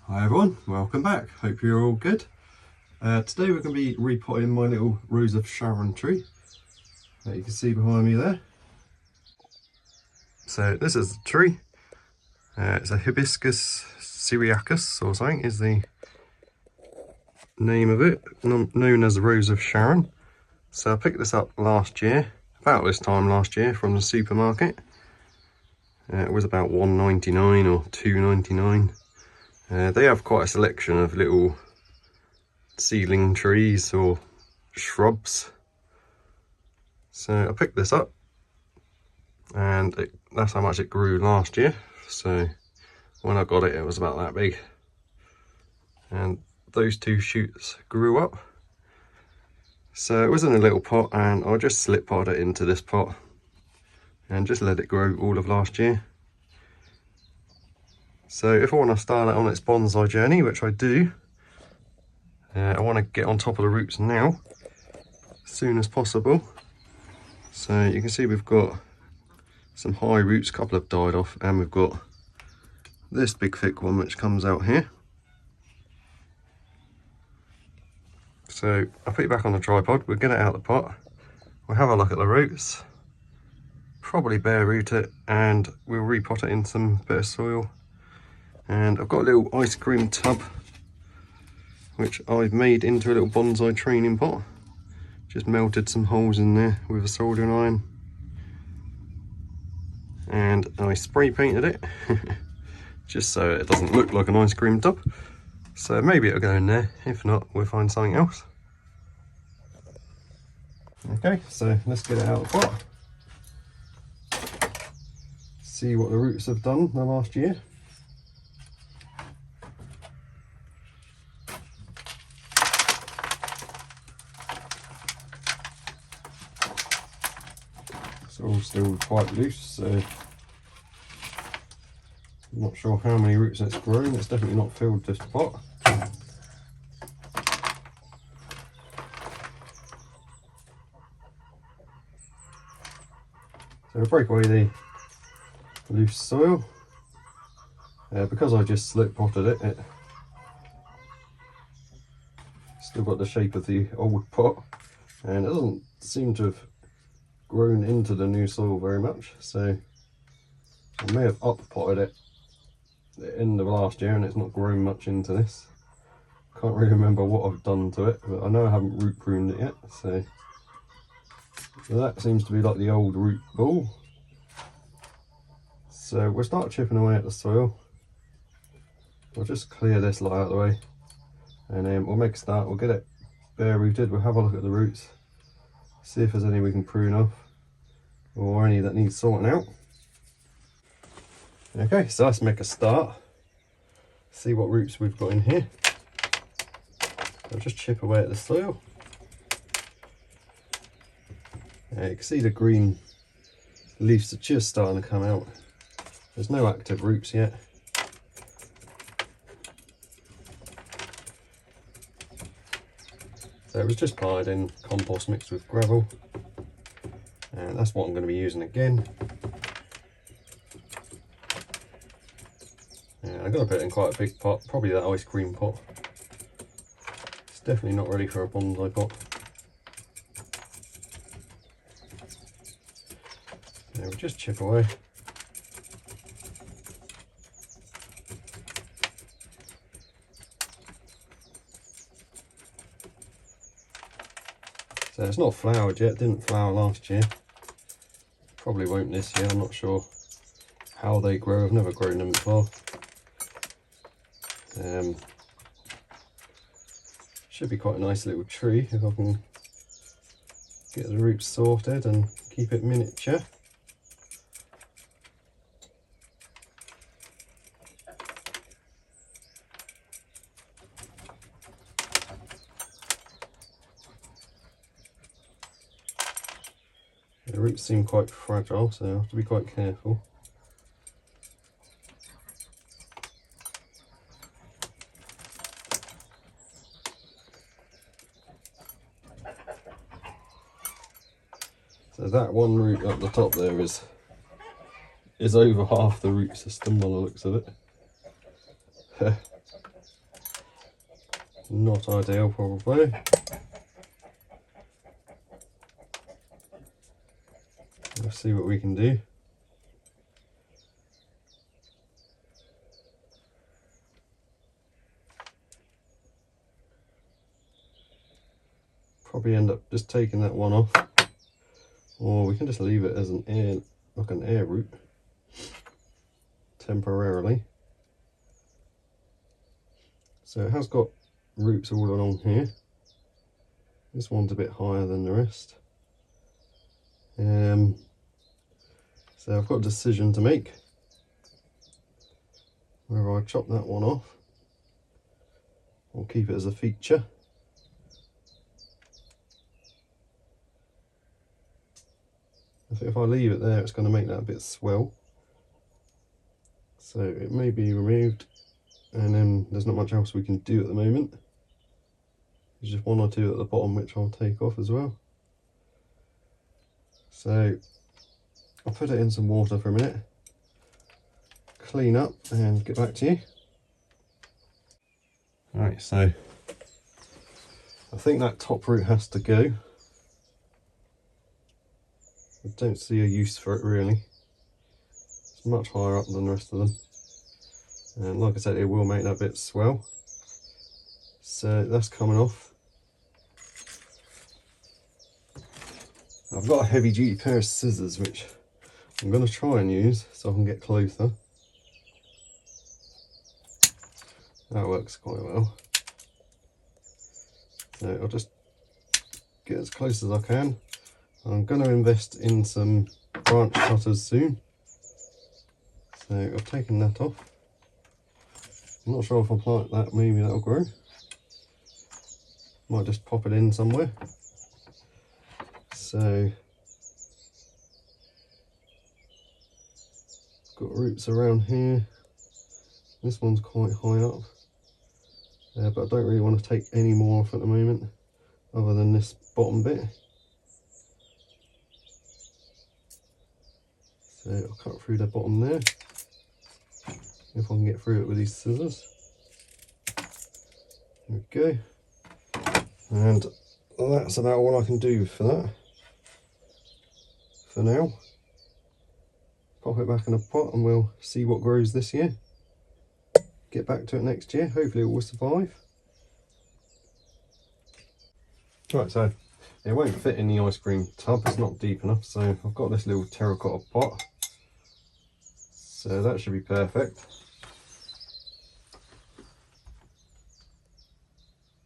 Hi everyone, welcome back. Hope you're all good. Today we're going to be repotting my little Rose of Sharon tree that you can see behind me there. So this is the tree. It's a Hibiscus syriacus or something is the name of it, known as the Rose of Sharon. So I picked this up last year, about this time last year from the supermarket. It was about $1.99 or $2.99. They have quite a selection of little seedling trees or shrubs. So I picked this up and that's how much it grew last year. So when I got it, it was about that big. And those two shoots grew up. So it was in a little pot and I just slip potted it into this pot and just let it grow all of last year. So if I want to start it on its bonsai journey, which I do, I want to get on top of the roots now, as soon as possible. So you can see we've got some high roots, a couple have died off, and we've got this big thick one which comes out here. So I'll put it back on the tripod, we'll get it out of the pot, we'll have a look at the roots, probably bare root it, and we'll repot it in some bit of soil. And I've got a little ice cream tub which I've made into a little bonsai training pot. Just melted some holes in there with a soldering iron. And I spray painted it, just so it doesn't look like an ice cream tub. So maybe it'll go in there, if not we'll find something else. Okay, so let's get it out of the pot. See what the roots have done the last year. It's all still quite loose, so I'm not sure how many roots it's grown. It's definitely not filled this pot. So we'll break away the loose soil. Because I just slip potted it, it's still got the shape of the old pot, and it doesn't seem to have grown into the new soil very much, so I may have up potted it at the end of last year and it's not grown much into this. Can't really remember what I've done to it, but I know I haven't root pruned it yet, so that seems to be like the old root ball. So we'll start chipping away at the soil. We'll just clear this lot out of the way, and then we'll make a start. We'll get it bare rooted, we'll have a look at the roots, see if there's any we can prune off or any that needs sorting out. Okay, so let's make a start, see what roots we've got in here. I'll just chip away at the soil. You can see the green leaves are just starting to come out. There's no active roots yet. So it was just planted in compost mixed with gravel, and that's what I'm going to be using again. And I'm going to put it in quite a big pot, probably that ice cream pot. It's definitely not ready for a bonsai pot. Yeah, we'll just chip away. So it's not flowered yet, didn't flower last year. Probably won't this year, I'm not sure how they grow, I've never grown them before. Should be quite a nice little tree if I can get the roots sorted and keep it miniature. The roots seem quite fragile, so I have to be quite careful. So that one root up the top there is over half the root system by the looks of it. not ideal probably. We'll see what we can do. Probably end up just taking that one off, or we can just leave it as an air, like an air root temporarily. So it has got roots all along here. This one's a bit higher than the rest. So I've got a decision to make, whether I chop that one off or keep it as a feature. I think if I leave it there, it's going to make that a bit swell. So it may be removed, and then there's not much else we can do at the moment. There's just one or two at the bottom which I'll take off as well. So I'll put it in some water for a minute, clean up and get back to you. Alright, so I think that top root has to go. I don't see a use for it really. It's much higher up than the rest of them. And like I said, it will make that bit swell. So that's coming off. I've got a heavy duty pair of scissors which I'm going to try and use so I can get closer. That works quite well. So I'll just get as close as I can. I'm going to invest in some branch cutters soon. So I've taken that off. I'm not sure if I plant that, maybe that'll grow. Might just pop it in somewhere. So got roots around here. This one's quite high up, but I don't really want to take any more off at the moment other than this bottom bit. So I'll cut through the bottom there, if I can get through it with these scissors. There we go. And that's about all I can do for that for now. Pop it back in a pot and we'll see what grows this year. Get back to it next year, hopefully it will survive. Right, so it won't fit in the ice cream tub, it's not deep enough, so I've got this little terracotta pot. So that should be perfect.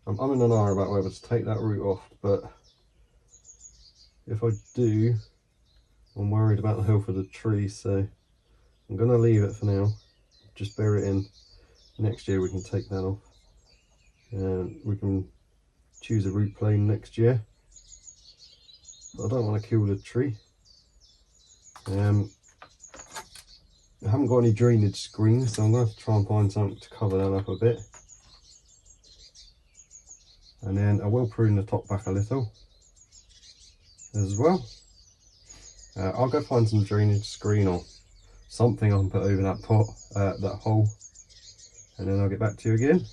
I'm umming and ahhing about whether to take that root off, but if I do, I'm worried about the health of the tree, so I'm going to leave it for now. Just bury it in. Next year we can take that off, and we can choose a root plane next year. But I don't want to kill the tree. I haven't got any drainage screens, so I'm going to try and find something to cover that up a bit. And then I will prune the top back a little as well. I'll go find some drainage screen or something I can put over that pot, that hole, and then I'll get back to you again.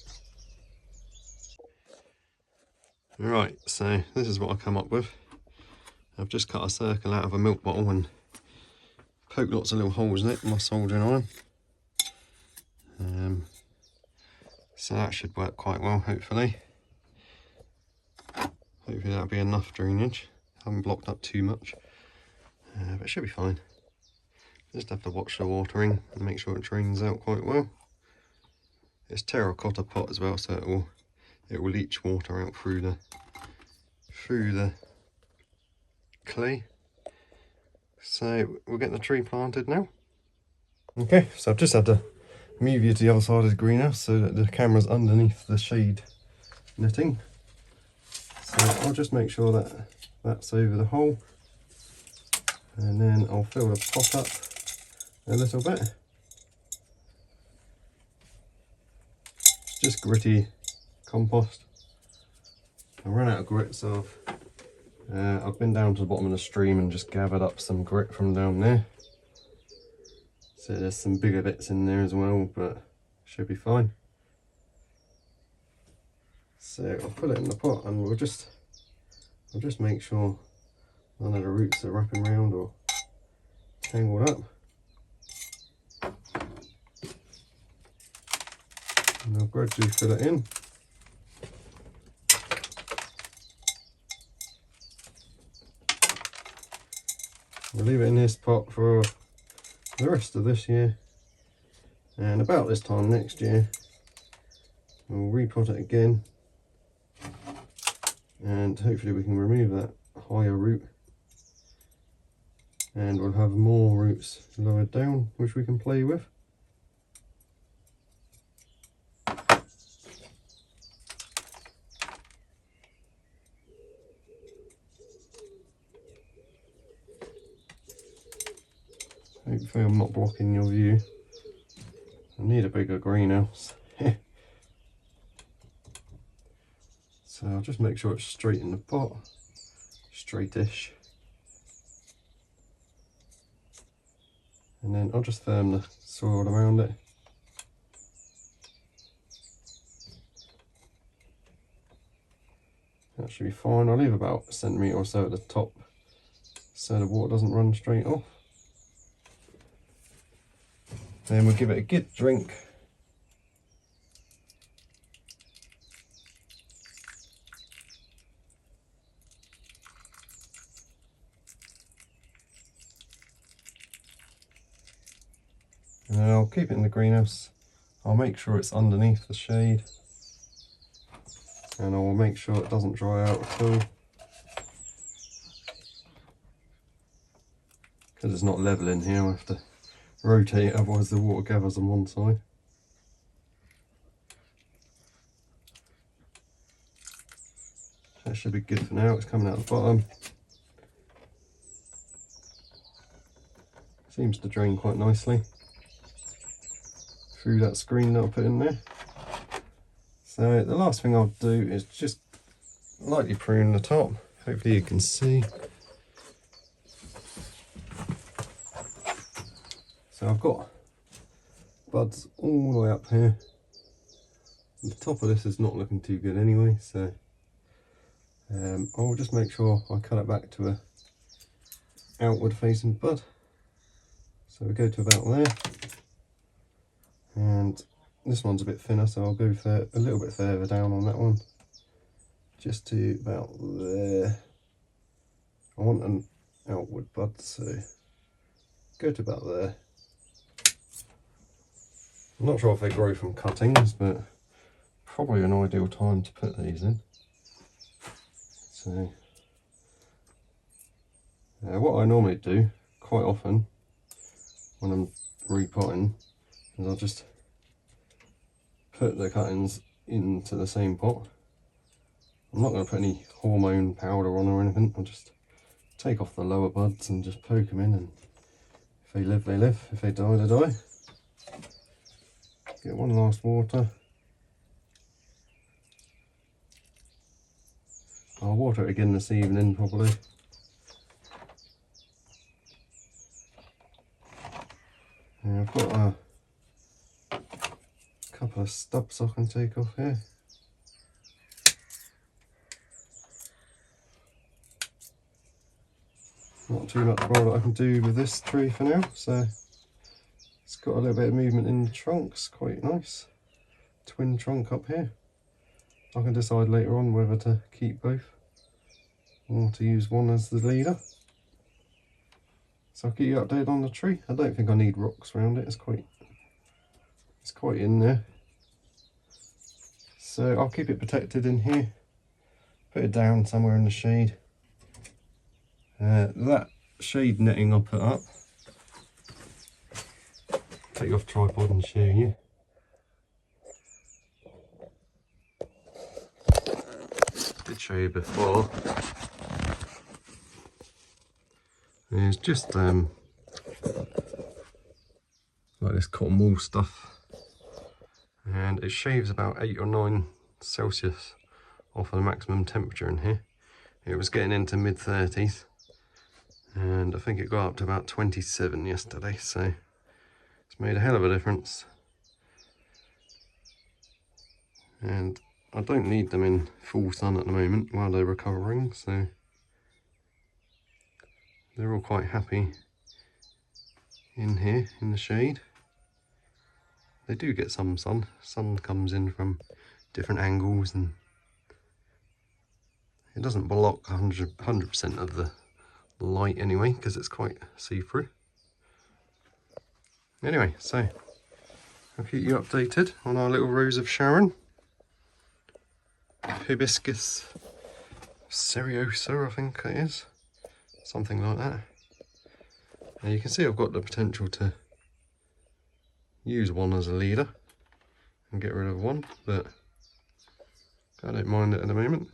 Right, so this is what I come up with. I've just cut a circle out of a milk bottle and poked lots of little holes in it with my soldering iron. So that should work quite well, hopefully. Hopefully that'll be enough drainage. Haven't blocked up too much, but it should be fine. Just have to watch the watering and make sure it drains out quite well. It's terracotta pot as well, so it will leach water out through the clay. So we'll get the tree planted now. Okay, so I've just had to move you to the other side of the greenhouse so that the camera's underneath the shade netting. So I'll just make sure that that's over the hole, and then I'll fill the pot up a little bit. It's just gritty compost. I ran out of grit, so I've been down to the bottom of the stream and just gathered up some grit from down there. So there's some bigger bits in there as well, but should be fine. So I'll put it in the pot and I'll just make sure none of the roots are wrapping around or tangled up. And I'll gradually fill it in. We'll leave it in this pot for the rest of this year, and about this time next year we'll repot it again, and hopefully we can remove that higher root and we'll have more roots lowered down which we can play with. Hopefully I'm not blocking your view. I need a bigger greenhouse. So I'll just make sure it's straight in the pot, straightish. And then I'll just firm the soil around it. That should be fine. I'll leave about a centimetre or so at the top so the water doesn't run straight off. Then we'll give it a good drink. And then I'll keep it in the greenhouse. I'll make sure it's underneath the shade. And I will make sure it doesn't dry out at all. Because it's not level in here, I have to rotate it, otherwise the water gathers on one side. That should be good for now, it's coming out the bottom. Seems to drain quite nicely through that screen that I'll put in there. So the last thing I'll do is just lightly prune the top. Hopefully you can see. So I've got buds all the way up here. The top of this is not looking too good anyway, so I'll just make sure I cut it back to a outward facing bud. So we go to about there, and this one's a bit thinner, so I'll go for a little bit further down on that one, just to about there. I want an outward bud, so go to about there. I'm not sure if they grow from cuttings, but probably an ideal time to put these in. So what I normally do quite often when I'm repotting is I'll just put the cuttings into the same pot. I'm not going to put any hormone powder on or anything. I'll just take off the lower buds and just poke them in, and if they live, they live. If they die, they die. Get one last water. I'll water it again this evening probably. And I've got a couple of stubs I can take off here. Not too much more that I can do with this tree for now, so it's got a little bit of movement in the trunks, quite nice. Twin trunk up here. I can decide later on whether to keep both or to use one as the leader. So I'll keep you updated on the tree. I don't think I need rocks around it, it's quite in there. So I'll keep it protected in here, put it down somewhere in the shade. That shade netting I'll put up. Take off tripod and show you. Did show you before. It's just like this cotton wool stuff, and it shaves about 8 or 9 Celsius off of the maximum temperature in here. It was getting into mid-30s, and I think it got up to about 27 yesterday, so it's made a hell of a difference. And I don't need them in full sun at the moment while they're recovering, so they're all quite happy in here in the shade. They do get some sun. Sun comes in from different angles and it doesn't block 100% of the light anyway, because it's quite see-through. Anyway, so I'll keep you updated on our little Rose of Sharon. Hibiscus syriacus, I think it is. Something like that. And you can see I've got the potential to use one as a leader and get rid of one, but I don't mind it at the moment.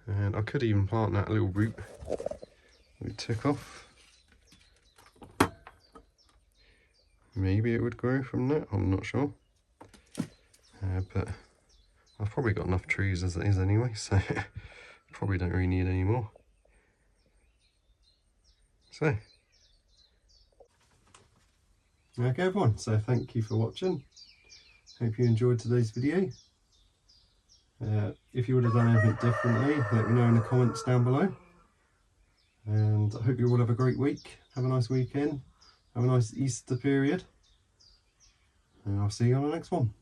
And I could even plant that little root we took off. Maybe it would grow from that, I'm not sure. But I've probably got enough trees as it is anyway, so probably don't really need any more. So, okay everyone, so thank you for watching. Hope you enjoyed today's video. If you would have done anything differently, let me know in the comments down below. And I hope you all have a great week. Have a nice weekend. Have a nice Easter period. And I'll see you on the next one.